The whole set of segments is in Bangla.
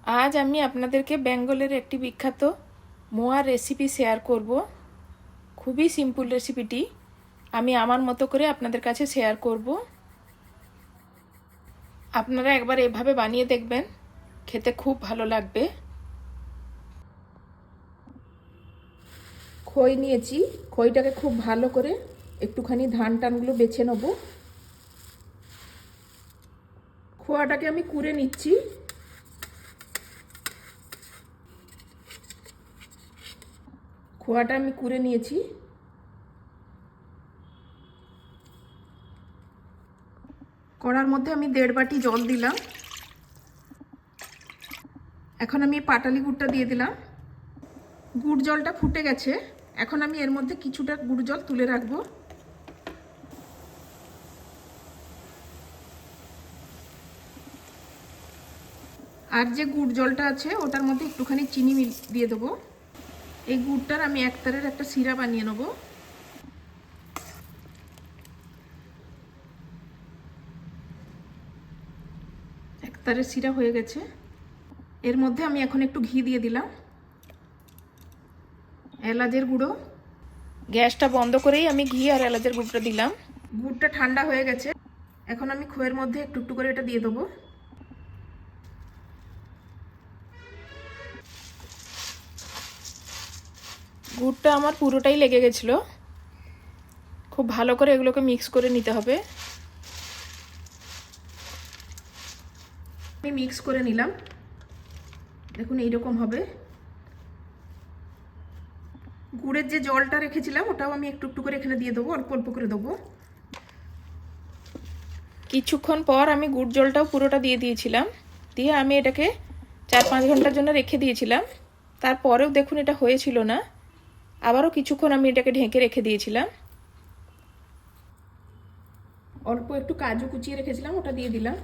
আজ আমি আপনাদেরকে বেঙ্গলের একটি বিখ্যাত মোয়ার রেসিপি শেয়ার করব। খুবই সিম্পল রেসিপিটি আমি আমার মতো করে আপনাদের কাছে শেয়ার করব। আপনারা একবার এভাবে বানিয়ে দেখবেন, খেতে খুব ভালো লাগবে। খই নিয়েছি, খইটাকে খুব ভালো করে একটুখানি ধান টানগুলো বেছে নেব। খোয়াটাকে আমি কুড়ে নিচ্ছি। খোয়াটা আমি কুড়ে নিয়েছি। কড়ার মধ্যে আমি 1.5 বাটি জল দিলাম। এখন আমি পাটালি গুড়টা দিয়ে দিলাম। গুড় জলটা ফুটে গেছে। এখন আমি এর মধ্যে কিছুটা গুড় জল তুলে রাখবো। আর যে গুড় জলটা আছে ওটার মধ্যে একটুখানি চিনি দিয়ে দেবো। এই গুড়টার আমি একতারের একটা সিরা বানিয়ে নেব। একতারের সিরা হয়ে গেছে। এর মধ্যে আমি এখন একটু ঘি দিয়ে দিলাম, এলাচের গুঁড়ো। গ্যাসটা বন্ধ করেই আমি ঘি আর এলাচের গুঁড়োটা দিলাম। গুড়টা ঠান্ডা হয়ে গেছে। এখন আমি খইয়ের মধ্যে একটু একটু করে এটা দিয়ে দেবো। গুড়টা আমার পুরোটাই লেগে গেছিলো। খুব ভালো করে এগুলোকে মিক্স করে নিতে হবে। আমি মিক্স করে নিলাম, দেখুন এইরকম হবে। গুড়ের যে জলটা রেখেছিলাম ওটাও আমি একটু একটু করে এখানে দিয়ে দেবো, অল্প অল্প করে দেবো। কিছুক্ষণ পর আমি গুড় জলটাও পুরোটা দিয়ে দিয়েছিলাম। দিয়ে আমি এটাকে 4-5 ঘন্টার জন্য রেখে দিয়েছিলাম। তারপরেও দেখুন এটা হয়েছিল না। আবারও কিছুক্ষণ আমি এটাকে ঢেকে রেখে দিয়েছিলাম। অল্প একটু কাজু কুচিয়ে রেখেছিলাম, ওটা দিয়ে দিলাম।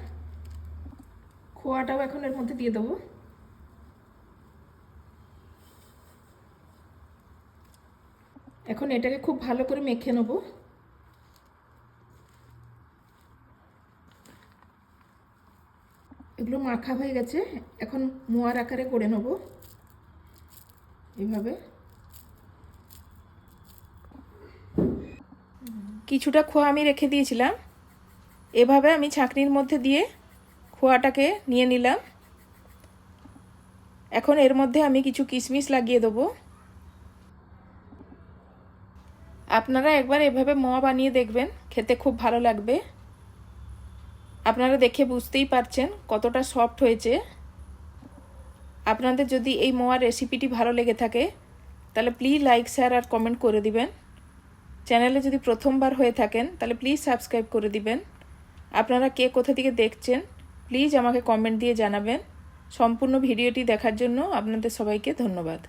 খোয়াটাও এখন এর মধ্যে দিয়ে দেবো। এখন এটাকে খুব ভালো করে মেখে নেব। এগুলো মাখা হয়ে গেছে। এখন মোয়ার আকারে করে নেব এইভাবে। কিছুটা খোয়া আমি রেখে দিয়েছিলাম। এভাবে আমি ছাঁকনির মধ্যে দিয়ে খোয়াটাকে নিয়ে নিলাম। এখন এর মধ্যে আমি কিছু কিশমিশ লাগিয়ে দেবো। আপনারা একবার এভাবে মোয়া বানিয়ে দেখবেন, খেতে খুব ভালো লাগবে। আপনারা দেখে বুঝতেই পারছেন কতটা সফট হয়েছে। আপনাদের যদি এই মোয়ার রেসিপিটি ভালো লেগে থাকে তাহলে প্লিজ লাইক, শেয়ার আর কমেন্ট করে দিবেন। চ্যানেলে যদি প্রথমবার হয়ে থাকেন তাহলে প্লিজ সাবস্ক্রাইব করে দিবেন। আপনারা কে কোথা থেকে দেখছেন প্লিজ আমাকে কমেন্ট দিয়ে জানাবেন। সম্পূর্ণ ভিডিওটি দেখার জন্য আপনাদের সবাইকে ধন্যবাদ।